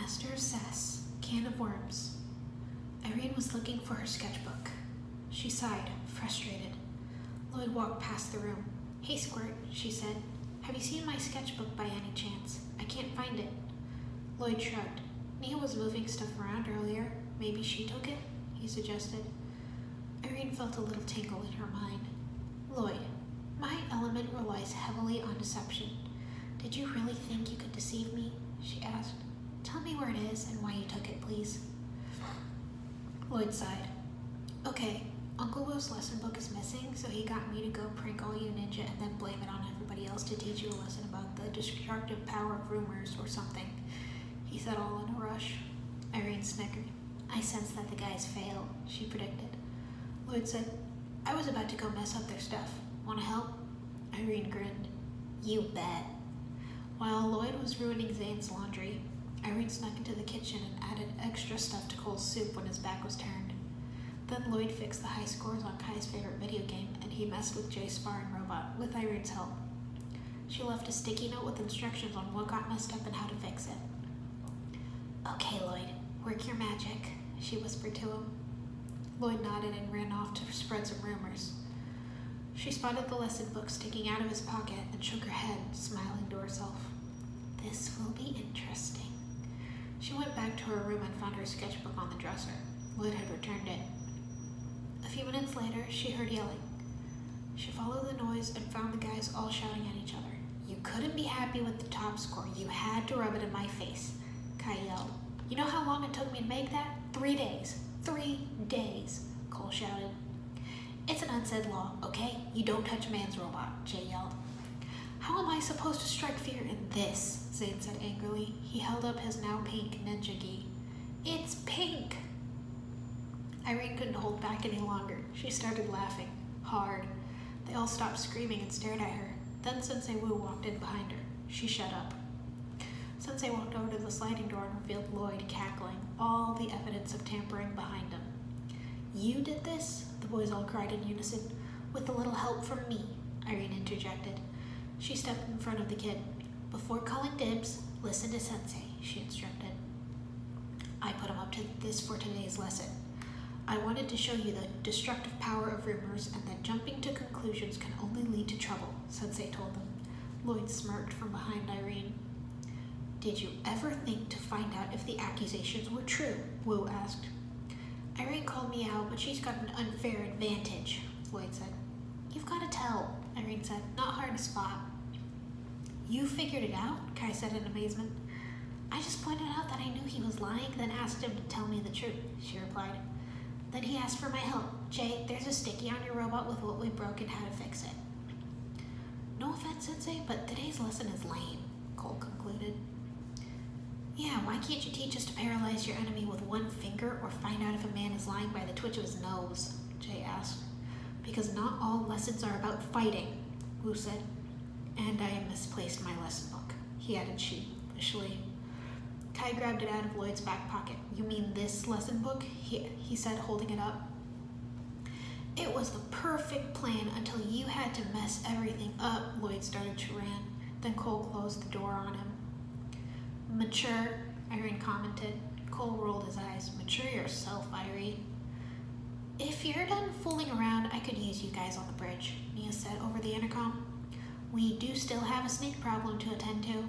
Master of Sass, can of worms. Irene was looking for her sketchbook. She sighed, frustrated. Lloyd walked past the room. "Hey, Squirt," she said. "Have you seen my sketchbook by any chance? I can't find it." Lloyd shrugged. Nia was moving stuff around earlier. Maybe she took it, he suggested. Irene felt a little tingle in her mind. "Lloyd, my element relies heavily on deception. Did you really think you could deceive me?" she asked. "Tell me where it is and why you took it, please." Lloyd sighed. "Okay, Uncle Will's lesson book is missing, so he got me to go prank all you ninja and then blame it on everybody else to teach you a lesson about the destructive power of rumors or something," he said, all in a rush. Irene snickered. "I sense that the guys fail," she predicted. Lloyd said, "I was about to go mess up their stuff. Want to help?" Irene grinned. "You bet." While Lloyd was ruining Zane's laundry, Irene snuck into the kitchen and added extra stuff to Cole's soup when his back was turned. Then Lloyd fixed the high scores on Kai's favorite video game, and he messed with Jay's sparring robot with Irene's help. She left a sticky note with instructions on what got messed up and how to fix it. "Okay, Lloyd, work your magic," she whispered to him. Lloyd nodded and ran off to spread some rumors. She spotted the lesson book sticking out of his pocket and shook her head, smiling to herself. "This will be interesting." She went back to her room and found her sketchbook on the dresser. Lloyd had returned it. A few minutes later, she heard yelling. She followed the noise and found the guys all shouting at each other. "You couldn't be happy with the top score. You had to rub it in my face," Kai yelled. "You know how long it took me to make that? 3 days. 3 days, Cole shouted. "It's an unsaid law, okay? You don't touch a man's robot," Jay yelled. "How am I supposed to strike fear in this?" Zane said angrily. He held up his now pink ninja gi. "It's pink!" Irene couldn't hold back any longer. She started laughing, hard. They all stopped screaming and stared at her. Then Sensei Wu walked in behind her. She shut up. Sensei walked over to the sliding door and revealed Lloyd cackling, all the evidence of tampering behind him. "You did this?" the boys all cried in unison. "With a little help from me," Irene interjected. She stepped in front of the kid. "Before calling dibs, listen to Sensei," she instructed. "I put him up to this for today's lesson. I wanted to show you the destructive power of rumors and that jumping to conclusions can only lead to trouble," Sensei told them. Lloyd smirked from behind Irene. "Did you ever think to find out if the accusations were true?" Wu asked. "Irene called me out, but she's got an unfair advantage," Lloyd said. "You've got to tell," Irene said. "Not hard to spot." "You figured it out?" Kai said in amazement. "I just pointed out that I knew he was lying, then asked him to tell me the truth," she replied. "Then he asked for my help. Jay, there's a sticky on your robot with what we broke and how to fix it." "No offense, Sensei, but today's lesson is lame," Cole concluded. "Yeah, why can't you teach us to paralyze your enemy with one finger or find out if a man is lying by the twitch of his nose?" Jay asked. "Because not all lessons are about fighting," Wu said. "And I misplaced my lesson book," he added sheepishly. Kai grabbed it out of Lloyd's back pocket. "You mean this lesson book?" he said, holding it up. "It was the perfect plan until you had to mess everything up," Lloyd started to rant. Then Cole closed the door on him. "Mature," Irene commented. Cole rolled his eyes. "Mature yourself, Irene." "If you're done fooling around, I could use you guys on the bridge," Nia said over the intercom. "We do still have a snake problem to attend to."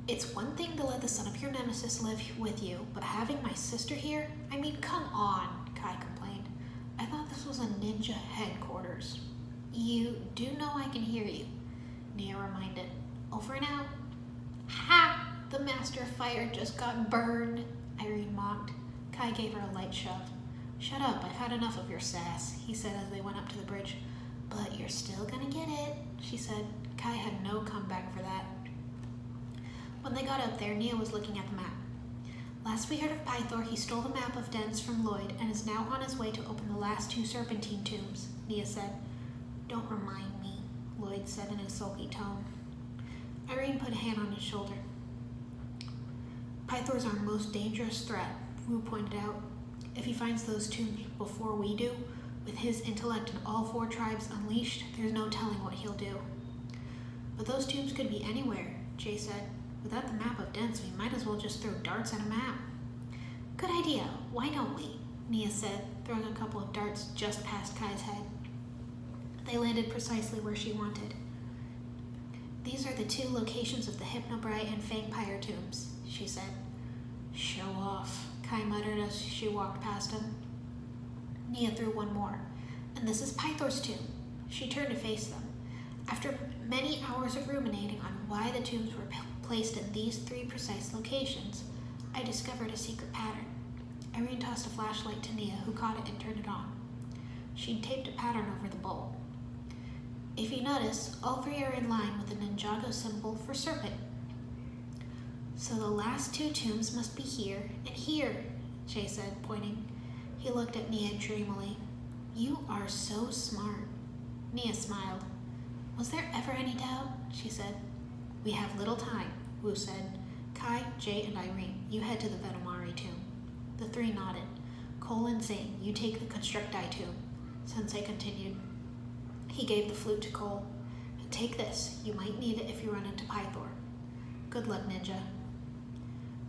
"It's one thing to let the son of your nemesis live with you, but having my sister here? I mean, come on," Kai complained. "I thought this was a ninja headquarters." "You do know I can hear you," Nia reminded. "Over and out." "Ha! The Master of Fire just got burned," Irene mocked. Kai gave her a light shove. "Shut up, I've had enough of your sass," he said as they went up to the bridge. "But you're still gonna get it," she said. Kai had no comeback for that. When they got up there, Nia was looking at the map. "Last we heard of Pythor, he stole the map of dens from Lloyd and is now on his way to open the last 2 serpentine tombs," Nia said. "Don't remind me," Lloyd said in a sulky tone. Irene put a hand on his shoulder. "Pythor's our most dangerous threat," Wu pointed out. "If he finds those tombs before we do, with his intellect and all 4 tribes unleashed, there's no telling what he'll do." "But those tombs could be anywhere," Jay said. Without the map of dents, we might as well just throw darts at a map. Good idea. Why don't we? Nia said, throwing a couple of darts just past Kai's head. They landed precisely where she wanted. These are the 2 locations of the Hypnobright and Fangpire tombs, she said. Show off, Kai muttered as she walked past him. Nia threw one more. And this is Pythor's tomb. She turned to face them. After many hours of ruminating on why the tombs were placed in these 3 precise locations, I discovered a secret pattern. Irene tossed a flashlight to Nia, who caught it and turned it on. She'd taped a pattern over the bowl. If you notice, all 3 are in line with the Ninjago symbol for serpent. So the last 2 tombs must be here and here, Jay said, pointing. He looked at Nia dreamily. You are so smart. Nia smiled. Was there ever any doubt? She said. We have little time, Wu said. Kai, Jay, and Irene, you head to the Venomari tomb. The 3 nodded. Cole and Zane, you take the Constructi tomb, Sensei continued. He gave the flute to Cole. And take this. You might need it if you run into Pythor. Good luck, Ninja.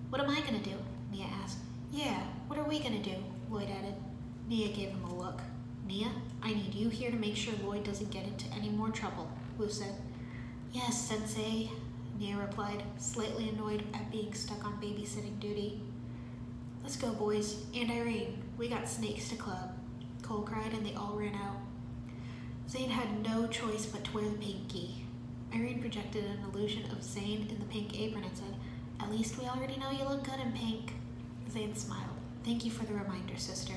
What am I going to do? Nia asked. Yeah, what are we going to do? Lloyd added. Nia gave him a look. Nia, I need you here to make sure Lloyd doesn't get into any more trouble, Wu said. Yes, Sensei, Nia replied, slightly annoyed at being stuck on babysitting duty. Let's go, boys. And Irene, we got snakes to club, Cole cried, and they all ran out. Zane had no choice but to wear the pinky. Irene projected an illusion of Zane in the pink apron and said, At least we already know you look good in pink. Zane smiled. Thank you for the reminder, sister.